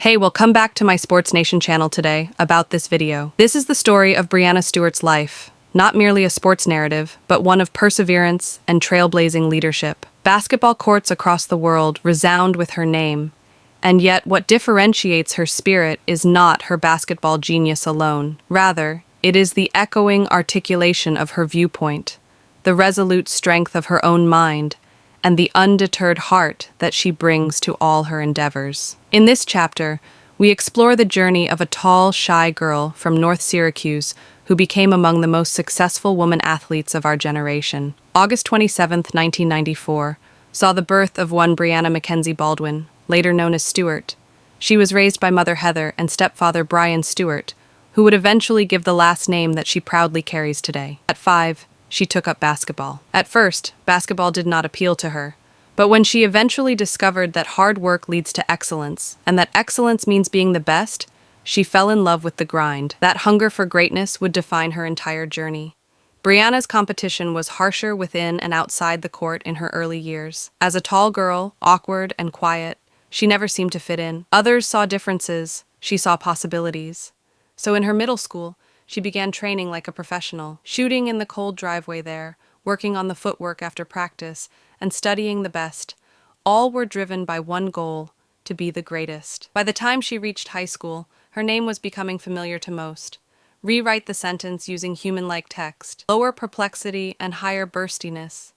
Hey, well, come back to my Sports Nation channel today about this video. This is the story of Breanna Stewart's life, not merely a sports narrative, but one of perseverance and trailblazing leadership. Basketball courts across the world resound with her name, and yet what differentiates her spirit is not her basketball genius alone. Rather, it is the echoing articulation of her viewpoint, the resolute strength of her own mind, and the undeterred heart that she brings to all her endeavors. In this chapter, we explore the journey of a tall, shy girl from North Syracuse who became among the most successful women athletes of our generation. August 27, 1994, saw the birth of one Breanna Mackenzie Baldwin, later known as Stewart. She was raised by mother Heather and stepfather Brian Stewart, who would eventually give the last name that she proudly carries today. At 5, she took up basketball. At first, basketball did not appeal to her, but when she eventually discovered that hard work leads to excellence, and that excellence means being the best, she fell in love with the grind. That hunger for greatness would define her entire journey. Breanna's competition was harsher within and outside the court in her early years. As a tall girl, awkward and quiet, she never seemed to fit in. Others saw differences, she saw possibilities. So in her middle school, she began training like a professional, shooting in the cold driveway there, working on the footwork after practice, and studying the best. All were driven by one goal, to be the greatest. By the time she reached high school, her name was becoming familiar to most. Rewrite the sentence using human-like text. Lower perplexity and higher burstiness.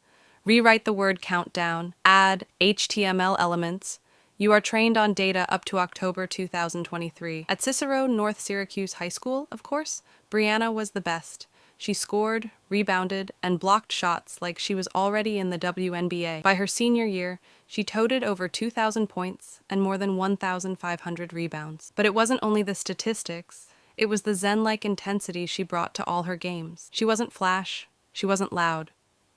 Rewrite the word countdown. Add HTML elements. You are trained on data up to October 2023. At Cicero North Syracuse High School, of course, Breanna was the best. She scored, rebounded, and blocked shots like she was already in the WNBA. By her senior year, she toted over 2,000 points and more than 1,500 rebounds. But it wasn't only the statistics. It was the zen-like intensity she brought to all her games. She wasn't flash. She wasn't loud.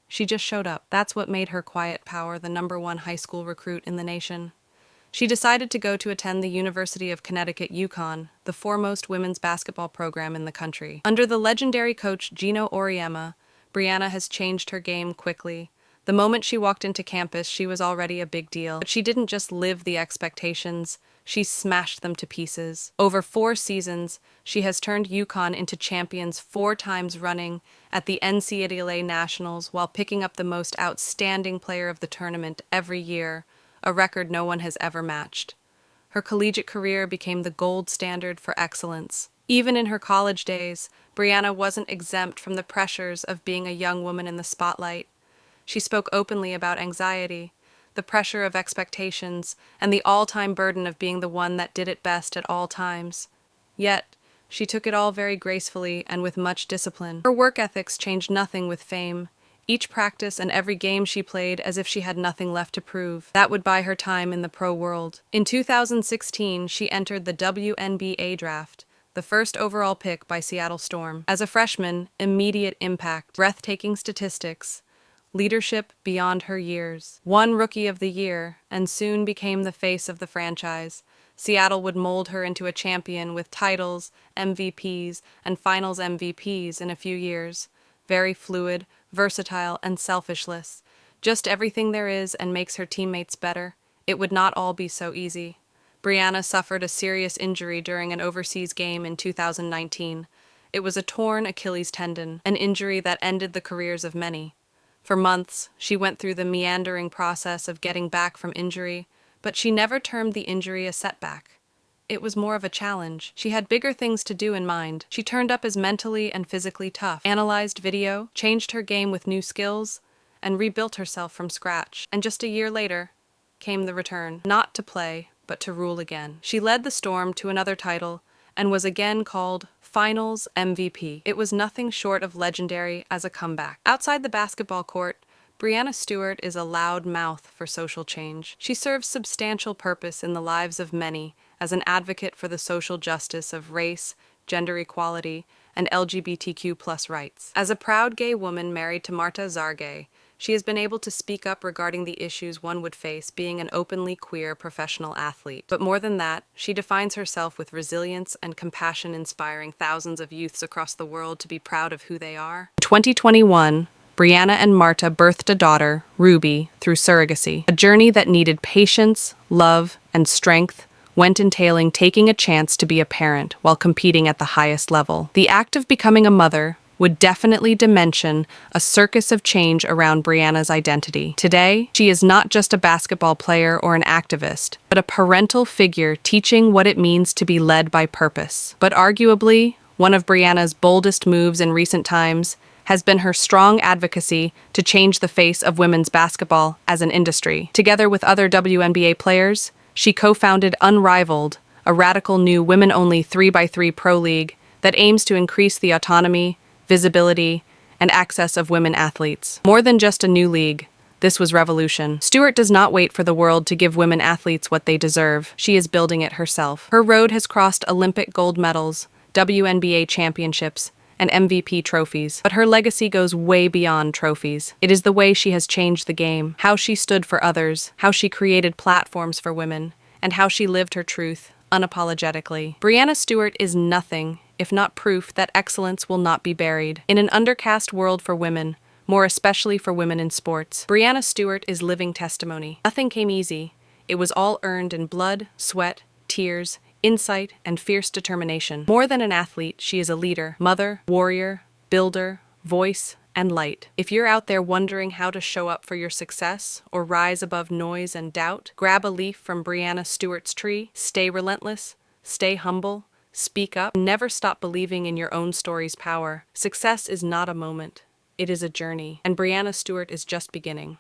She just showed up. That's what made her quiet power the #1 high school recruit in the nation. She decided to go to attend the University of Connecticut UConn, the foremost women's basketball program in the country. Under the legendary coach Gino Auriemma, Breanna has changed her game quickly. The moment she walked into campus, she was already a big deal. But she didn't just live the expectations, she smashed them to pieces. Over 4 seasons, she has turned UConn into champions 4 times running at the NCAA Nationals while picking up the most outstanding player of the tournament every year, a record no one has ever matched. Her collegiate career became the gold standard for excellence. Even in her college days, Breanna wasn't exempt from the pressures of being a young woman in the spotlight. She spoke openly about anxiety, the pressure of expectations, and the all-time burden of being the one that did it best at all times. Yet, she took it all very gracefully and with much discipline. Her work ethics changed nothing with fame. Each practice and every game she played as if she had nothing left to prove. That would buy her time in the pro world. In 2016, she entered the WNBA draft, the first overall pick by Seattle Storm. As a freshman, immediate impact, breathtaking statistics, leadership beyond her years. Won Rookie of the Year, and soon became the face of the franchise. Seattle would mold her into a champion with titles, MVPs, and Finals MVPs in a few years. Very fluid, versatile, and selfishless. Just everything there is and makes her teammates better. It would not all be so easy. Breanna suffered a serious injury during an overseas game in 2019. It was a torn Achilles tendon, an injury that ended the careers of many. For months, she went through the meandering process of getting back from injury, but she never termed the injury a setback. It was more of a challenge. She had bigger things to do in mind. She turned up as mentally and physically tough, analyzed video, changed her game with new skills, and rebuilt herself from scratch. And just a year later, came the return. Not to play, but to rule again. She led the Storm to another title, and was again called Finals MVP. It was nothing short of legendary as a comeback. Outside the basketball court, Breanna Stewart is a loud mouth for social change. She serves substantial purpose in the lives of many as an advocate for the social justice of race, gender equality, and LGBTQ+ rights. As a proud gay woman married to Marta Zargay, she has been able to speak up regarding the issues one would face being an openly queer professional athlete. But more than that, she defines herself with resilience and compassion, inspiring thousands of youths across the world to be proud of who they are. In 2021, Breanna and Marta birthed a daughter, Ruby, through surrogacy, a journey that needed patience, love, and strength, went entailing taking a chance to be a parent while competing at the highest level. The act of becoming a mother would definitely dimension a circus of change around Breanna's identity. Today, she is not just a basketball player or an activist, but a parental figure teaching what it means to be led by purpose. But arguably, one of Breanna's boldest moves in recent times has been her strong advocacy to change the face of women's basketball as an industry. Together with other WNBA players, she co-founded Unrivaled, a radical new women-only 3x3 pro league that aims to increase the autonomy, visibility, and access of women athletes. More than just a new league, this was revolution. Stewart does not wait for the world to give women athletes what they deserve. She is building it herself. Her road has crossed Olympic gold medals, WNBA championships, and MVP trophies. But her legacy goes way beyond trophies. It is the way she has changed the game, how she stood for others, how she created platforms for women, and how she lived her truth unapologetically. Breanna Stewart is nothing if not proof that excellence will not be buried. In an undercast world for women, more especially for women in sports, Breanna Stewart is living testimony. Nothing came easy. It was all earned in blood, sweat, tears, insight, and fierce determination. More than an athlete, she is a leader, mother, warrior, builder, voice, and light. If you're out there wondering how to show up for your success or rise above noise and doubt, grab a leaf from Breanna Stewart's tree, stay relentless, stay humble, speak up, and never stop believing in your own story's power. Success is not a moment. It is a journey, and Breanna Stewart is just beginning.